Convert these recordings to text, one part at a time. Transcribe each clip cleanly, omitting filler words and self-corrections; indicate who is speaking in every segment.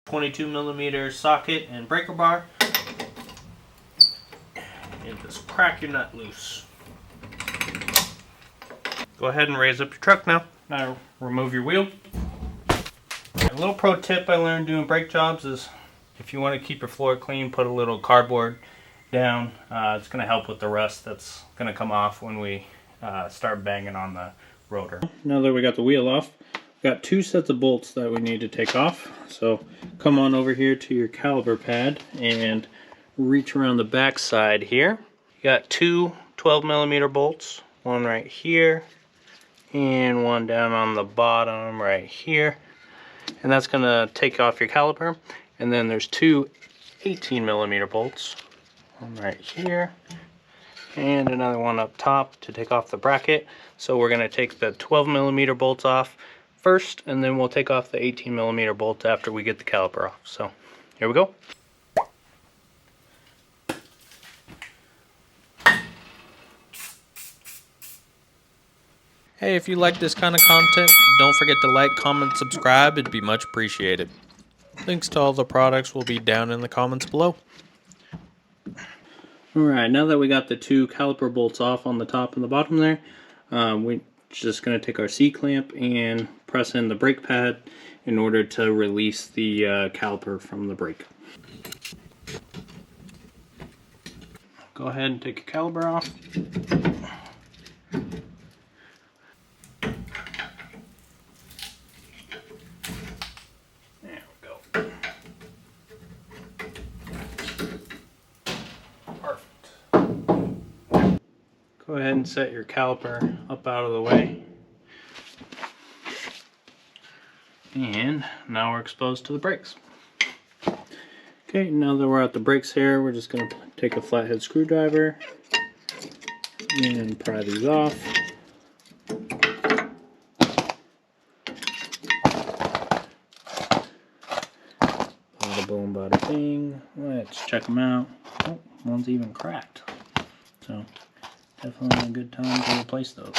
Speaker 1: 22mm socket and breaker bar, and just crack your nut loose. Go ahead and raise up your truck now. Now remove your wheel. A little pro tip I learned doing brake jobs is if you want to keep your floor clean, put a little cardboard down. It's going to help with the rust that's going to come off when we start banging on the rotor. Now that we got the wheel off, we've got 2 sets of bolts that we need to take off. So come on over here to your caliper pad and reach around the back side here. You got 2 12mm bolts, one right here and one down on the bottom right here. And that's going to take off your caliper. And then there's 2 18mm bolts, one right here and another one up top to take off the bracket. So we're going to take the 12mm bolts off first, and then we'll take off the 18mm bolts after we get the caliper off. So here we go.
Speaker 2: Hey, if you like this kind of content, don't forget to like, comment, subscribe. It'd be much appreciated. Links to all the products will be down in the comments below.
Speaker 1: Alright, now that we got the 2 caliper bolts off on the top and the bottom there, we're just going to take our C-clamp and press in the brake pad in order to release the caliper from the brake. Go ahead and take your caliper off. Go ahead and set your caliper up out of the way. And now we're exposed to the brakes. Okay, now that we're at the brakes here, we're just going to take a flathead screwdriver and pry these off. Bada boom, bada bing. Let's check them out. Oh, one's even cracked. So definitely a good time to replace those.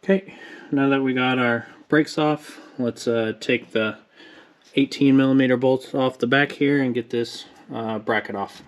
Speaker 1: Okay, now that we got our brakes off, let's take the 18mm bolts off the back here and get this bracket off.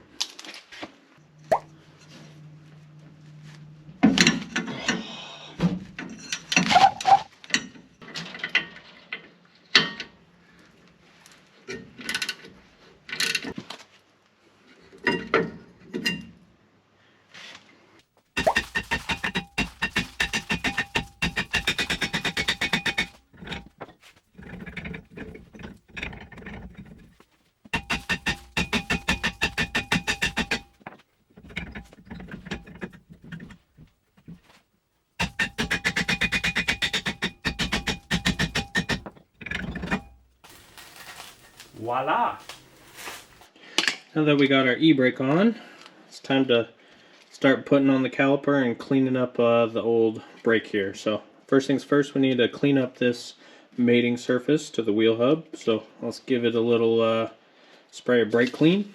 Speaker 1: Voila! Now that we got our e-brake on, it's time to start putting on the caliper and cleaning up the old brake here. So first things first, we need to clean up this mating surface to the wheel hub. So let's give it a little spray of brake clean.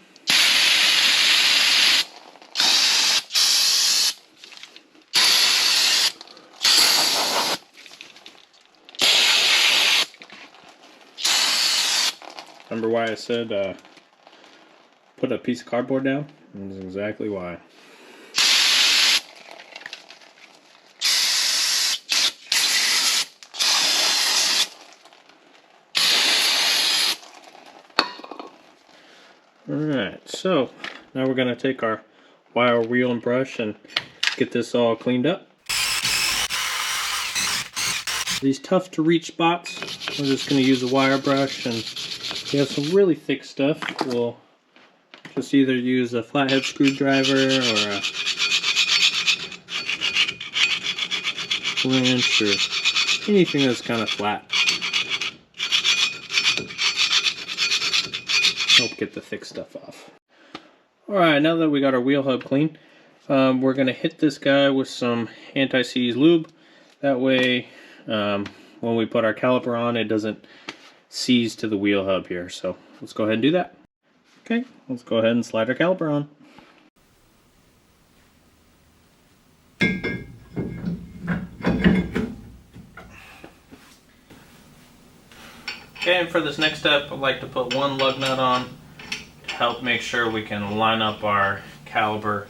Speaker 1: Remember why I said put a piece of cardboard down? That's exactly why. Alright, so now we're going to take our wire wheel and brush and get this all cleaned up. These tough to reach spots, we're just going to use a wire brush, and if you have some really thick stuff, we'll just either use a flathead screwdriver or a wrench or anything that's kind of flat. Help get the thick stuff off. Alright, now that we got our wheel hub clean, we're going to hit this guy with some anti-seize lube. That way, when we put our caliper on, it doesn't seize to the wheel hub here. So let's go ahead and do that. Okay, let's go ahead and slide our caliper on. Okay, and for this next step, I'd like to put one lug nut on to help make sure we can line up our caliper.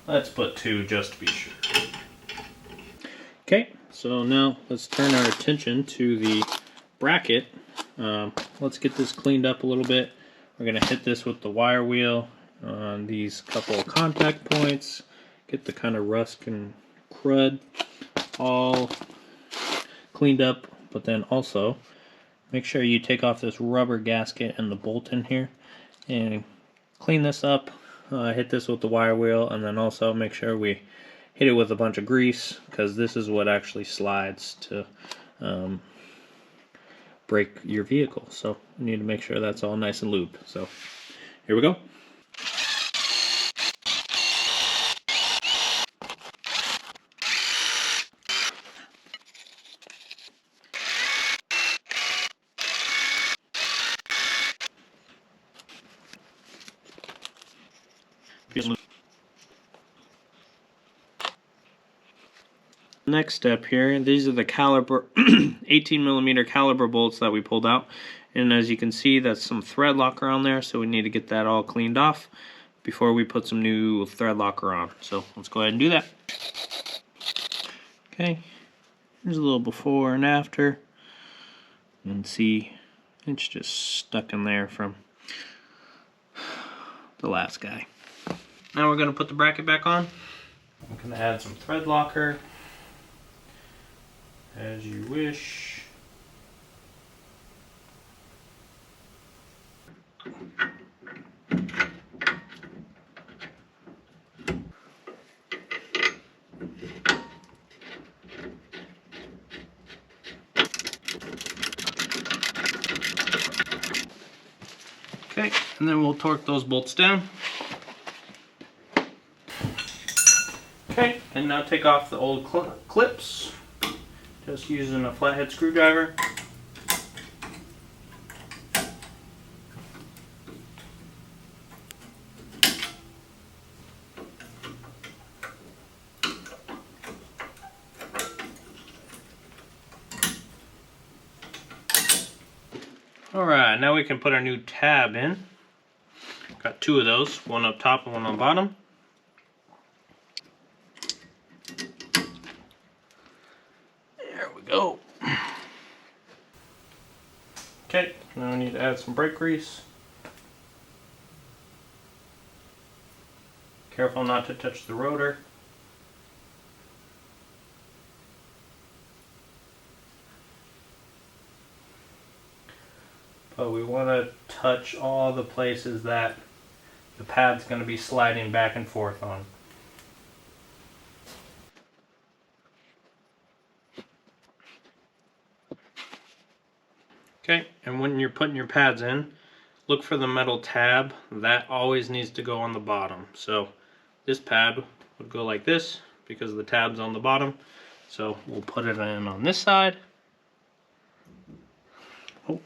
Speaker 1: Let's put 2 just to be sure. Okay, so now let's turn our attention to the bracket. Let's get this cleaned up a little bit. We're going to hit this with the wire wheel on these couple of contact points. Get the kind of rust and crud all cleaned up, but then also make sure you take off this rubber gasket and the bolt in here and clean this up. Hit this with the wire wheel, and then also make sure we hit it with a bunch of grease, because this is what actually slides to break your vehicle. So we need to make sure that's all nice and lubed. So here we go. Next step here, these are the caliper 18mm caliper bolts that we pulled out, and as you can see, that's some thread locker on there, so we need to get that all cleaned off before we put some new thread locker on. So let's go ahead and do that. Okay, here's a little before and after. You can see it's just stuck in there from the last guy. Now we're going to put the bracket back on. I'm going to add some thread locker as you wish. Okay, and then we'll torque those bolts down. Okay, and now take off the old clips, just using a flathead screwdriver. Alright, now we can put our new tab in. Got 2 of those, one up top and one on bottom. There we go. Okay, now we need to add some brake grease. Careful not to touch the rotor. But we want to touch all the places that the pad's going to be sliding back and forth on. Okay, and when you're putting your pads in, look for the metal tab. That always needs to go on the bottom. So this pad would go like this because the tab's on the bottom. So we'll put it in on this side. Oh.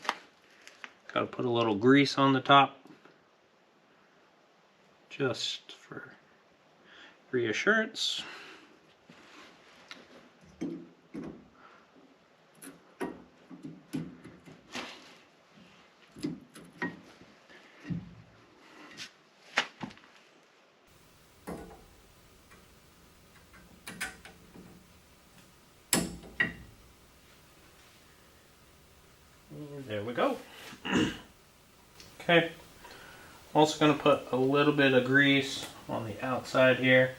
Speaker 1: Got to put a little grease on the top, just for reassurance. And there we go. Okay, also going to put a little bit of grease on the outside here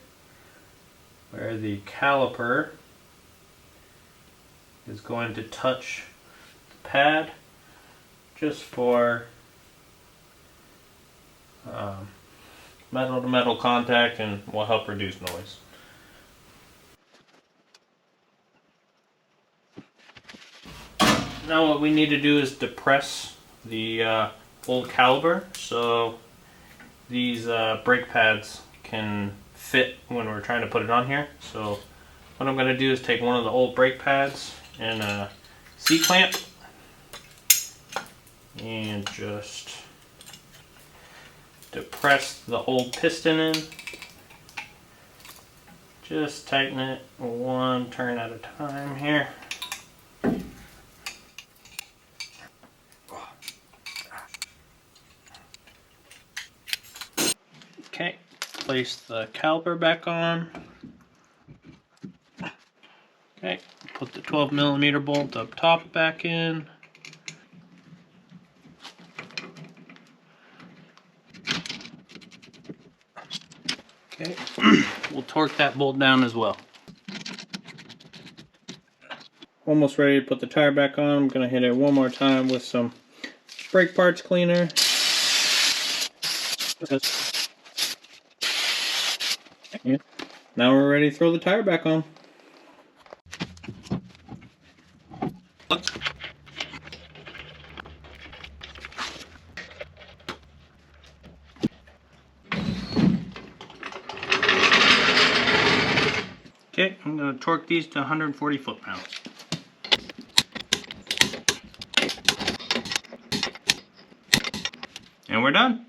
Speaker 1: where the caliper is going to touch the pad, just for metal to metal contact, and will help reduce noise. Now what we need to do is depress the old caliper so these brake pads can fit when we're trying to put it on here. So what I'm going to do is take one of the old brake pads and a C-clamp and just depress the old piston in. Just tighten it one turn at a time here. place the caliper back on. Okay, put the 12mm bolt up top back in. Okay, we'll torque that bolt down as well. Almost ready to put the tire back on. I'm going to hit it one more time with some brake parts cleaner. Now we're ready to throw the tire back on. Okay, I'm going to torque these to 140 foot-pounds. And we're done.